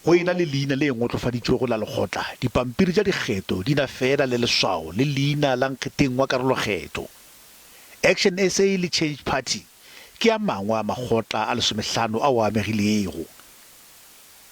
go ena le leina le ngotlofaditswego la lekgotla dipampiri tša dikgetho di na fela le leswao le leina la nkgetheng wa karolokgetho. Action SA le Change Party ke a mangwe a magotla a 15 a o amegilego.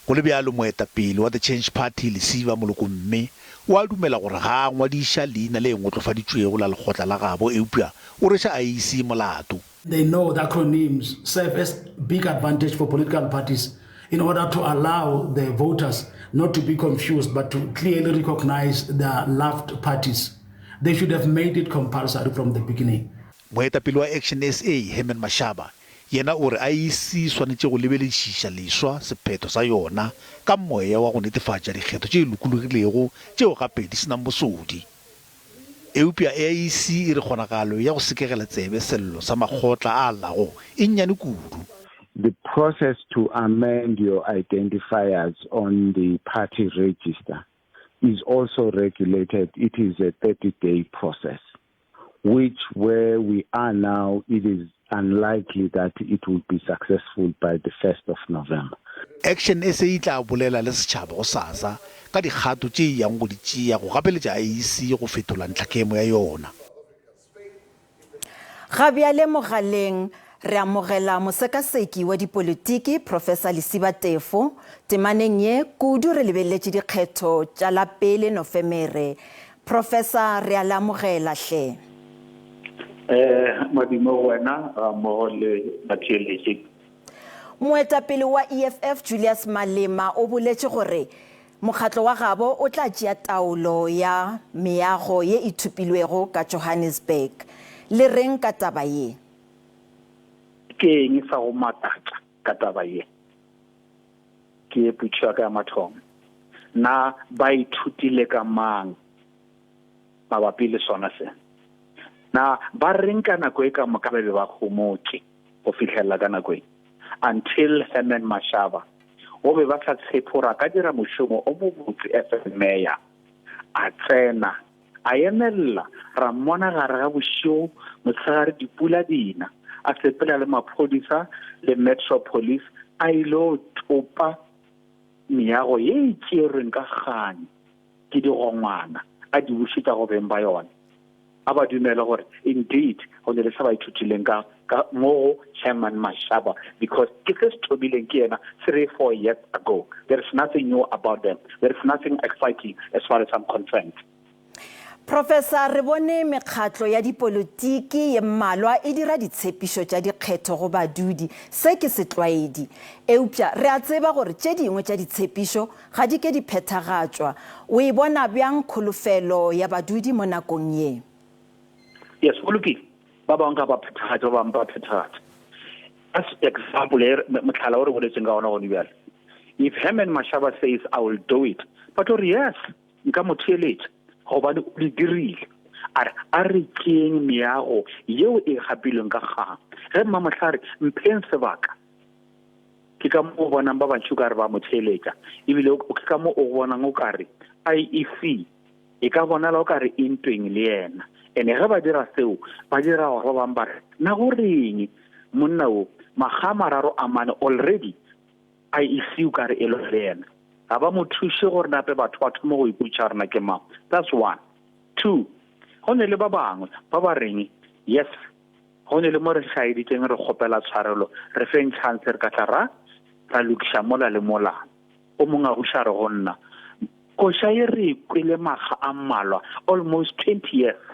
Go le bjalo moetapele wa the Change Party Lesiba mme wa dumela gore ga ngwadiša leina le ngotlofaditswego la lekgotla la gabo eupša o reša IEC molato. They know the acronyms serve as big advantage for political parties in order to allow the voters not to be confused but to clearly recognize the loved parties. They should have made it compulsory from the beginning. Moetapele wa Action SA Herman Mashaba yena o re IEC swanetše go lebeletšiša leswa sephetho sa yona ka moya wa go netefatša dikgetho tše lokologilego tšeo gape di senang bosodi. Eupša IEC e re kgonagalo ya go sekegela tsebe sello sa magotla a lago e nnyane kudu. The process to amend your identifiers on the party register is also regulated. It is a 30-day process, which where we are now, it is unlikely that it will be successful by the 1st of November. Action SA e tla bolela le setšhaba go sasa ka dikgato tše yang go di tšea go gapeletša IEC go fetola ntlhakemo ya yona. Bjale Mogaleng re amogela mosekaseki wa dipolotiki Professor Lesiba Teffo temaneng ye kudu re lebeletše dikgetho tša la pele Nofemere. Professor re a le amogela hle. Madimo wona mo le batšweletši. Moetapele wa EFF Julius Malema o boletše gore mokgatlo wa gabo o tla tšea taolo ya meago ye e thupilwego ka Johannesburg. Le reng ka taba ye? Ke eng sa go matatla ka taba ye? Ke e putšwa ka mathomo. Na ba ithutile ka mang mabapi le sona se? Na ba reng ka nako e ka moka ba be ba gomotse go fitlhelela ka nako e? Until Herman Mashaba o be ba sa tshepora ka dira mošomo o mo botse FM mayor a tsena a emella ra mmona gare ga bošio motshegare dipula dina a sepela le maphodisa le metropolis a ilo topa meago ye e tšerweng ka kgane ke digongwana a di bušetša go beng ba yona a ba dumela gore indeed go ne le sa ba ithutileng ka mo Herman Mashaba because ke se thobileng ke yena 3-4 years ago. There is nothing new about them. There is nothing exciting as far as I'm concerned. Professor re bone mekgatlo ya dipolotiki ye mmalwa e dira ditshepišo tša dikgetho go badudi se ke setlwaedi eupša re a tseba gore tše dingwe tša ditshepišo ga di ke di phethagatšwa o e bona bjang kholofelo ya badudi mo nakong ye? Yes, look, ba bang ka ba phethagatša ba ba phethagatša. As example motlhala o re boletseng ka ona go dibjale. If Herman Mashaba says I will do it, but or yes, nka mo theeletša gobane o di dirile a re tšeng meago yeo e gapilweng ka kgang ge mmamotlhare mpheng sebaka ke ka mo o bonang ba bantši o ka re ba mo theeletša ebile ke ka mo o bonang o ka re IEC e ka bonala o ka re e ntweng le yena ene ge ba dira seo ba dira gore ba bang ba re na go reng monna o maga mararo a mane already IEC o ka re e lo le yena ga ba mo thuše gore nape batho ba thoma go iputša rena ke mang. That's 1. 2, go ne le ba bangwe ba ba reng yes go ne le mo re hlaeditseng re kgopela tshwarelo re feng chance re ka tla ra lokiša mola le mola o mongwe a buša re go nna koša e re kwele maga a mmalwa almost 20 years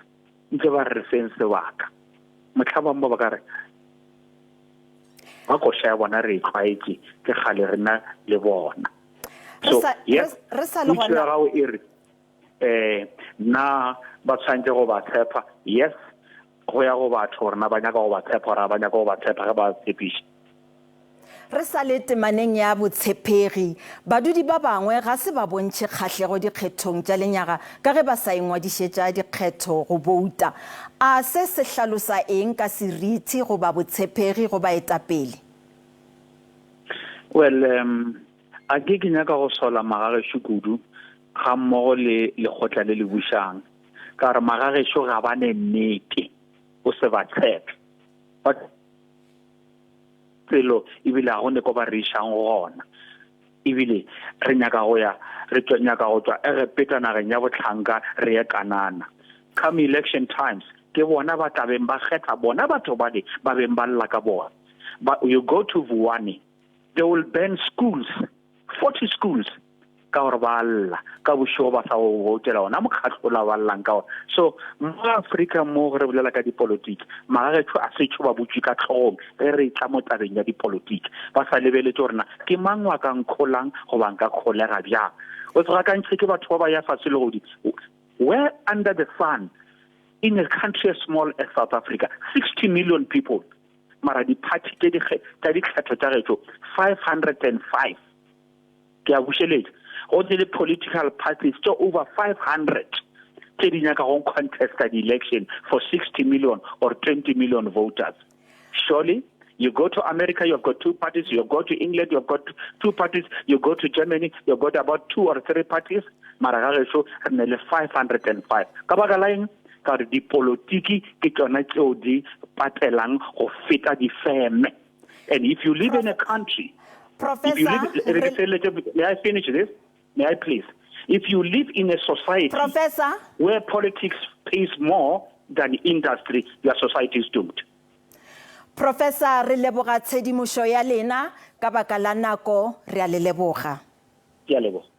ntse ba re feng sebaka motlhabang ba ka re ba koša ya bona re tlwaetse ke gale rena le bona. So yes, na ba tshwanetse go ba tshepa yes go ya go batho gore na ba nyaka go ba tshepa ra ba nyaka go ba tshepa ga ba tshepiša. Re sa le temaneng ya botshepegi badudi ba bangwe ga se ba bontšhe kgatlhego dikgethong tša lenyaga ka ge ba sa ingwadišetša dikgetho go bouta a se hlalosa eng ka seriti go ba botshepegi go ba etapele? Well a ke nyaka go sola magagesho kudu ga mmogo le lekgotla le le bušang ka re magagesho ga ba ne nnete o se ba tshepe but tselo ebile ga go ne ko ba re išang gona ebile re nyaka go ya re nyaka go tswa re petanageng ya botlhanka re ye kanana. Come election times ke bona ba tabeng ba kgetha bona batho ba beng ba lla ka bona. But you go to Vuwane, they will ban schools, 40 schools. Ka gore ba lla ka bosho ba sa go votela ona Makgotla ba llang ka ona. So mo Africa mo re bolela ka dipolotiki magagetho a setšho ba butse ka tlhogong re tla mo tabeng ya dipolotiki ba sa lebeletse gore na ke mang wa ka nkgolang go ba nka kgolega bjang. O tsega ka ntse ke batho ba ba ya fatshe le godi where under the sun in a country as small as South Africa 60 million people mara di-party tša dikgetho tša getšo 505 ke a bušeletša all the political parties to over 500 contest the election for 60 million or 20 million voters. Surely, you go to America, you've got 2 parties. You go to England, you've got 2 parties. You go to Germany, you've got about 2 or 3 parties. Maragaresho, nearly 505. Kabagalaing, di polotiki ke tsona tseo di patelang go feta di feme. And if you live in a country, Professor, may I finish this? May I please? If you live in a society Professor, where politics pays more than industry, your society is doomed. Professor, re leboga tshedimošo ya lena ka baka la nako re a le leboga. Ke a leboga.